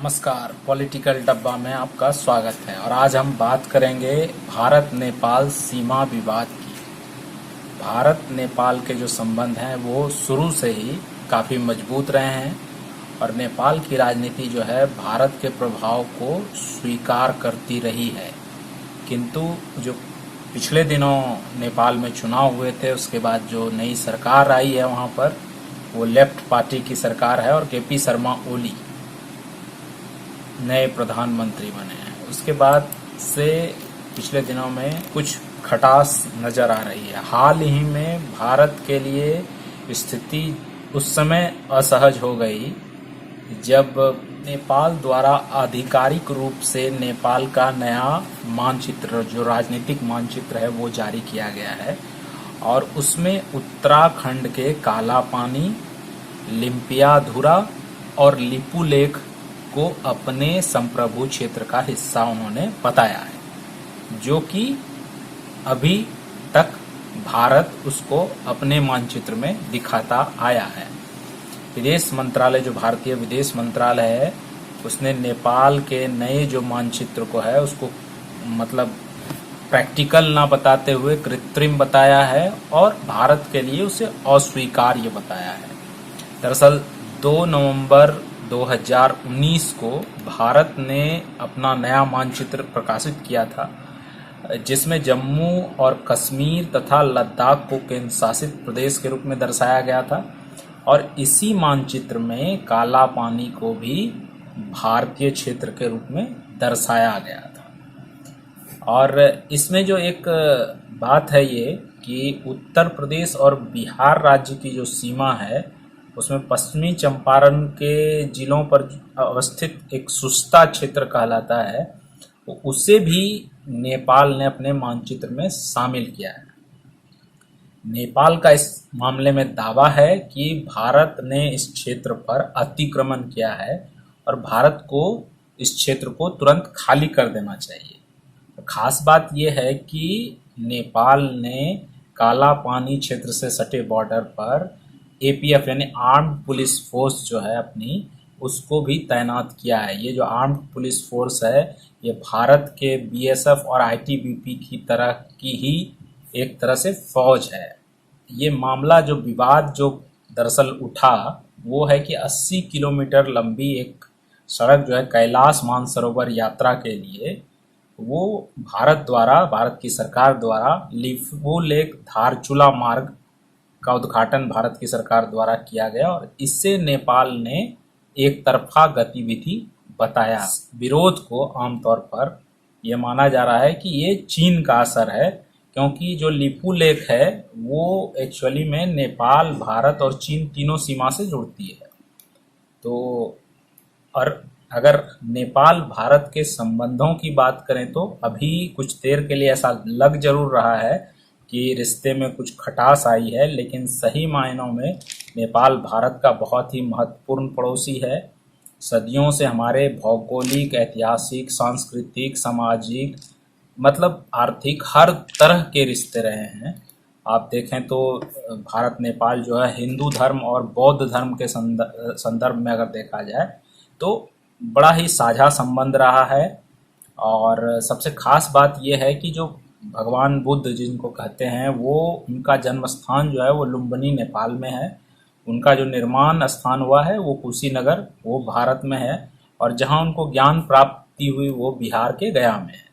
नमस्कार। पॉलिटिकल डब्बा में आपका स्वागत है और आज हम बात करेंगे भारत नेपाल सीमा विवाद की। भारत नेपाल के जो संबंध हैं वो शुरू से ही काफ़ी मजबूत रहे हैं और नेपाल की राजनीति जो है भारत के प्रभाव को स्वीकार करती रही है। किंतु जो पिछले दिनों नेपाल में चुनाव हुए थे उसके बाद जो नई सरकार आई है वहाँ पर वो लेफ्ट पार्टी की सरकार है और केपी शर्मा ओली नए प्रधानमंत्री बने हैं। उसके बाद से पिछले दिनों में कुछ खटास नजर आ रही है। हाल ही में भारत के लिए स्थिति उस समय असहज हो गई जब नेपाल द्वारा आधिकारिक रूप से नेपाल का नया मानचित्र, जो राजनीतिक मानचित्र है, वो जारी किया गया है और उसमें उत्तराखंड के कालापानी, लिम्पियाधुरा और लिपुलेख को अपने संप्रभु क्षेत्र का हिस्सा उन्होंने बताया है, जो कि अभी तक भारत उसको अपने मानचित्र में दिखाता आया है। विदेश मंत्रालय, जो भारतीय विदेश मंत्रालय है, उसने नेपाल के नए जो मानचित्र को है उसको मतलब प्रैक्टिकल ना बताते हुए कृत्रिम बताया है और भारत के लिए उसे अस्वीकार्य बताया है। दरअसल 2 नवंबर 2019 को भारत ने अपना नया मानचित्र प्रकाशित किया था जिसमें जम्मू और कश्मीर तथा लद्दाख को केंद्र शासित प्रदेश के रूप में दर्शाया गया था और इसी मानचित्र में काला पानी को भी भारतीय क्षेत्र के रूप में दर्शाया गया था। और इसमें जो एक बात है ये कि उत्तर प्रदेश और बिहार राज्य की जो सीमा है उसमें पश्चिमी चंपारण के जिलों पर अवस्थित एक सुस्ता क्षेत्र कहलाता है, तो उसे भी नेपाल ने अपने मानचित्र में शामिल किया है। नेपाल का इस मामले में दावा है कि भारत ने इस क्षेत्र पर अतिक्रमण किया है और भारत को इस क्षेत्र को तुरंत खाली कर देना चाहिए। तो खास बात यह है कि नेपाल ने काला पानी क्षेत्र से सटे बॉर्डर पर एपीएफ यानी आर्म्ड पुलिस फोर्स जो है अपनी, उसको भी तैनात किया है। ये जो आर्म्ड पुलिस फोर्स है ये भारत के बीएसएफ और आईटीबीपी की तरह की ही एक तरह से फौज है। ये मामला, जो विवाद जो दरअसल उठा वो है कि 80 किलोमीटर लंबी एक सड़क जो है कैलाश मानसरोवर यात्रा के लिए, वो भारत की सरकार द्वारा लिपुलेख धारचूला मार्ग का उद्घाटन भारत की सरकार द्वारा किया गया और इससे नेपाल ने एक तरफा गतिविधि बताया। विरोध को आमतौर पर यह माना जा रहा है कि ये चीन का असर है, क्योंकि जो लिपुलेख है वो एक्चुअली में नेपाल, भारत और चीन तीनों सीमा से जुड़ती है। तो और अगर नेपाल भारत के संबंधों की बात करें तो अभी कुछ देर के लिए ऐसा लग जरूर रहा है कि रिश्ते में कुछ खटास आई है, लेकिन सही मायनों में नेपाल भारत का बहुत ही महत्वपूर्ण पड़ोसी है। सदियों से हमारे भौगोलिक, ऐतिहासिक, सांस्कृतिक, सामाजिक, मतलब आर्थिक, हर तरह के रिश्ते रहे हैं। आप देखें तो भारत नेपाल जो है हिंदू धर्म और बौद्ध धर्म के संदर्भ में अगर देखा जाए तो बड़ा ही साझा संबंध रहा है। और सबसे खास बात यह है कि जो भगवान बुद्ध जिनको कहते हैं, वो उनका जन्म स्थान जो है वो लुम्बिनी नेपाल में है। उनका जो निर्माण स्थान हुआ है वो कुशीनगर, वो भारत में है और जहां उनको ज्ञान प्राप्ति हुई वो बिहार के गया में है।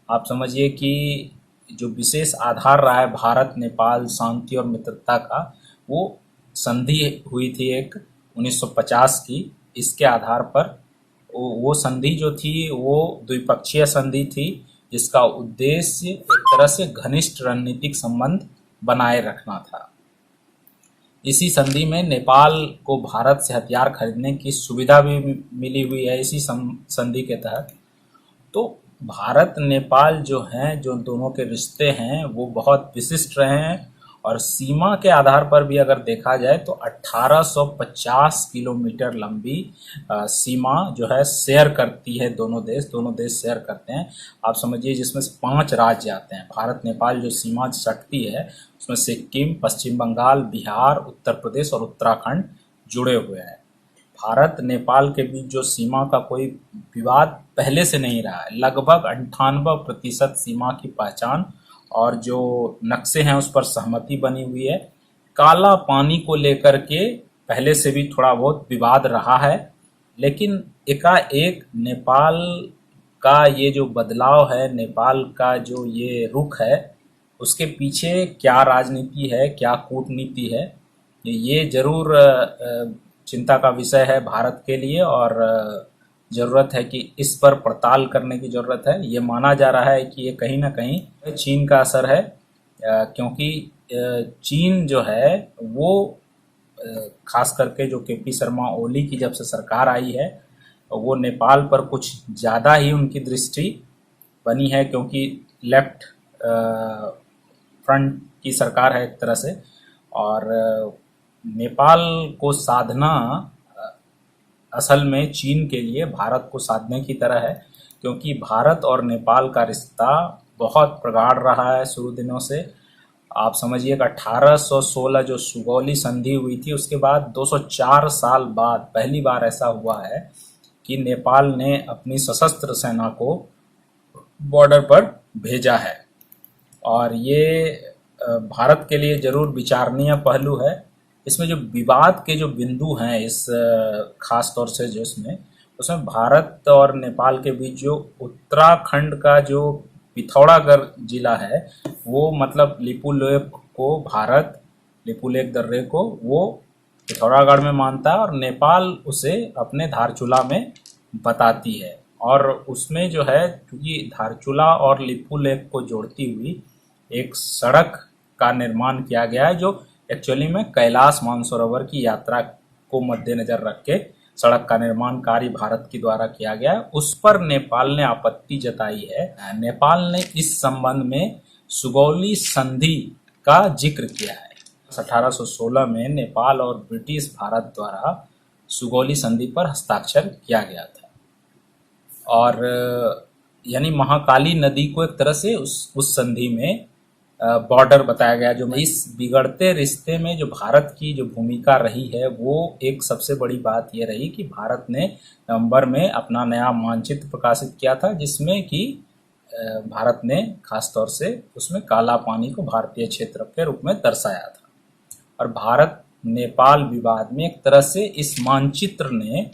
आप समझिए कि जो विशेष आधार रहा है भारत नेपाल शांति और मित्रता का, वो संधि हुई थी एक 1950 की। इसके आधार पर वो संधि जो थी वो द्विपक्षीय संधि थी जिसका उद्देश्य एक तरह से घनिष्ठ रणनीतिक संबंध बनाए रखना था। इसी संधि में नेपाल को भारत से हथियार खरीदने की सुविधा भी मिली हुई है इसी संधि के तहत। तो भारत नेपाल जो हैं, जो दोनों के रिश्ते हैं वो बहुत विशिष्ट रहे हैं और सीमा के आधार पर भी अगर देखा जाए तो 1850 किलोमीटर लंबी सीमा जो है शेयर करती है दोनों देश शेयर करते हैं। आप समझिए जिसमें से 5 राज्य आते हैं। भारत नेपाल जो सीमा सटती है उसमें सिक्किम, पश्चिम बंगाल, बिहार, उत्तर प्रदेश और उत्तराखंड जुड़े हुए हैं। भारत नेपाल के बीच जो सीमा का कोई विवाद पहले से नहीं रहा है। लगभग 98% सीमा की पहचान और जो नक्शे हैं उस पर सहमति बनी हुई है। काला पानी को लेकर के पहले से भी थोड़ा बहुत विवाद रहा है, लेकिन एकाएक नेपाल का ये जो बदलाव है, नेपाल का जो ये रुख है, उसके पीछे क्या राजनीति है, क्या कूटनीति है, ये जरूर चिंता का विषय है भारत के लिए। और ज़रूरत है कि इस पर पड़ताल करने की ज़रूरत है। ये माना जा रहा है कि ये कहीं ना कहीं चीन का असर है, क्योंकि चीन जो है वो खास करके जो केपी शर्मा ओली की जब से सरकार आई है, वो नेपाल पर कुछ ज़्यादा ही उनकी दृष्टि बनी है, क्योंकि लेफ्ट फ्रंट की सरकार है एक तरह से। और नेपाल को साधना असल में चीन के लिए भारत को साधने की तरह है, क्योंकि भारत और नेपाल का रिश्ता बहुत प्रगाढ़ रहा है शुरू दिनों से। आप समझिएगा 1816 जो सुगौली संधि हुई थी, उसके बाद 204 साल बाद पहली बार ऐसा हुआ है कि नेपाल ने अपनी सशस्त्र सेना को बॉर्डर पर भेजा है। और ये भारत के लिए जरूर विचारणीय पहलू है। इसमें जो विवाद के जो बिंदु हैं, इस खास तौर से जो उसमें भारत और नेपाल के बीच जो उत्तराखंड का जो पिथौरागढ़ जिला है, वो मतलब लिपुलेख को भारत, लिपुलेख दर्रे को वो पिथौरागढ़ में मानता है और नेपाल उसे अपने धारचूला में बताती है। और उसमें जो है, क्योंकि धारचूला और लिपुलेख को जोड़ती हुई एक सड़क का निर्माण किया गया है, जो एक्चुअली में कैलाश मानसरोवर की यात्रा को मद्देनजर रख के सड़क का निर्माण कार्य भारत के द्वारा किया गया है। उस पर नेपाल ने आपत्ति जताई है। नेपाल ने इस संबंध में सुगौली संधि का जिक्र किया है। 1816 में नेपाल और ब्रिटिश भारत द्वारा सुगौली संधि पर हस्ताक्षर किया गया था। और यानी महाकाली नदी को एक तरह से उस संधि में बॉर्डर बताया गया। जो इस बिगड़ते रिश्ते में जो भारत की जो भूमिका रही है, वो एक सबसे बड़ी बात ये रही कि भारत ने नवंबर में अपना नया मानचित्र प्रकाशित किया था, जिसमें कि भारत ने खास तौर से उसमें काला पानी को भारतीय क्षेत्र के रूप में दर्शाया था। और भारत नेपाल विवाद में एक तरह से इस मानचित्र ने,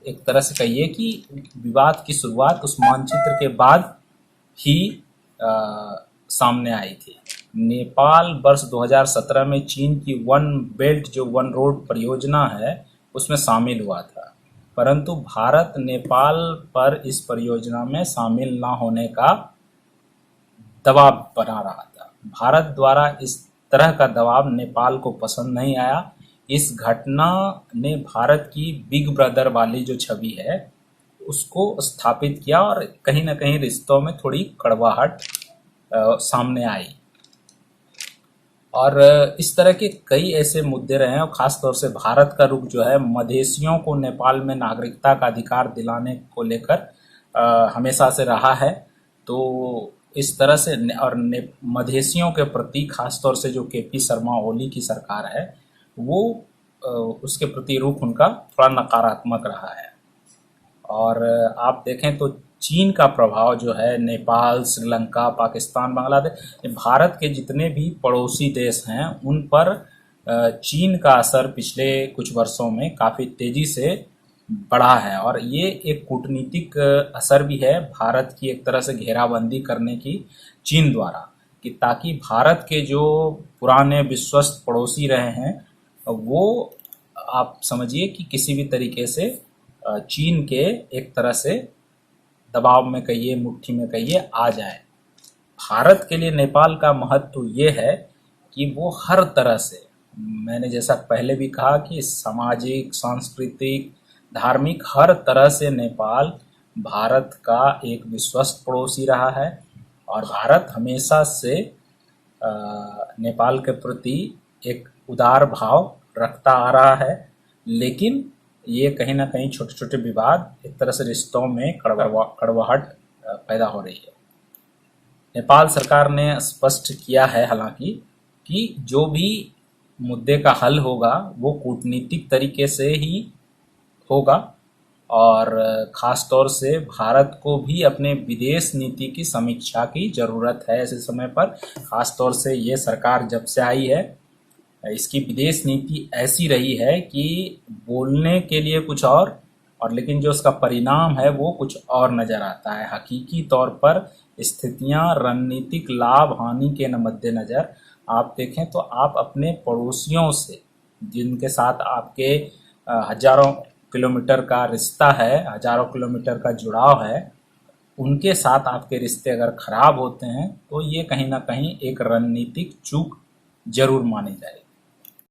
एक तरह से कहिए कि विवाद की शुरुआत उस मानचित्र के बाद ही सामने आई थी। नेपाल वर्ष 2017 में चीन की वन बेल्ट जो वन रोड परियोजना है उसमें शामिल हुआ था, परंतु भारत नेपाल पर इस परियोजना में शामिल ना होने का दबाव बना रहा था। भारत द्वारा इस तरह का दबाव नेपाल को पसंद नहीं आया। इस घटना ने भारत की बिग ब्रदर वाली जो छवि है उसको स्थापित किया और कहीं ना कहीं रिश्तों में थोड़ी कड़वाहट सामने आई। और इस तरह के कई ऐसे मुद्दे रहे हैं, और खास तौर से भारत का रुख जो है मधेसियों को नेपाल में नागरिकता का अधिकार दिलाने को लेकर हमेशा से रहा है। तो इस तरह से और मधेसियों के प्रति खास तौर से जो केपी शर्मा ओली की सरकार है, वो उसके प्रति रुख उनका थोड़ा नकारात्मक रहा है। और आप देखें तो चीन का प्रभाव जो है नेपाल, श्रीलंका, पाकिस्तान, बांग्लादेश, भारत के जितने भी पड़ोसी देश हैं उन पर चीन का असर पिछले कुछ वर्षों में काफ़ी तेज़ी से बढ़ा है। और ये एक कूटनीतिक असर भी है भारत की एक तरह से घेराबंदी करने की चीन द्वारा, कि ताकि भारत के जो पुराने विश्वस्त पड़ोसी रहे हैं वो आप समझिए कि किसी भी तरीके से चीन के एक तरह से दबाव में कहिए, मुट्ठी में कहिए, आ जाए। भारत के लिए नेपाल का महत्व ये है कि वो हर तरह से, मैंने जैसा पहले भी कहा कि सामाजिक, सांस्कृतिक, धार्मिक हर तरह से नेपाल भारत का एक विश्वस्त पड़ोसी रहा है। और भारत हमेशा से नेपाल के प्रति एक उदार भाव रखता आ रहा है। लेकिन ये कहीं ना कहीं छोटे छोटे विवाद एक तरह से रिश्तों में कड़वाहट पैदा हो रही है। नेपाल सरकार ने स्पष्ट किया है हालांकि कि जो भी मुद्दे का हल होगा वो कूटनीतिक तरीके से ही होगा। और ख़ास तौर से भारत को भी अपने विदेश नीति की समीक्षा की ज़रूरत है ऐसे समय पर। ख़ास तौर से ये सरकार जब से आई है, इसकी विदेश नीति ऐसी रही है कि बोलने के लिए कुछ और लेकिन जो उसका परिणाम है वो कुछ और नज़र आता है। हकीकी तौर पर स्थितियां रणनीतिक लाभ हानि के मद्देनज़र आप देखें तो आप अपने पड़ोसियों से, जिनके साथ आपके हजारों किलोमीटर का रिश्ता है, हजारों किलोमीटर का जुड़ाव है, उनके साथ आपके रिश्ते अगर खराब होते हैं तो ये कहीं ना कहीं एक रणनीतिक चूक जरूर मानी जाएगी।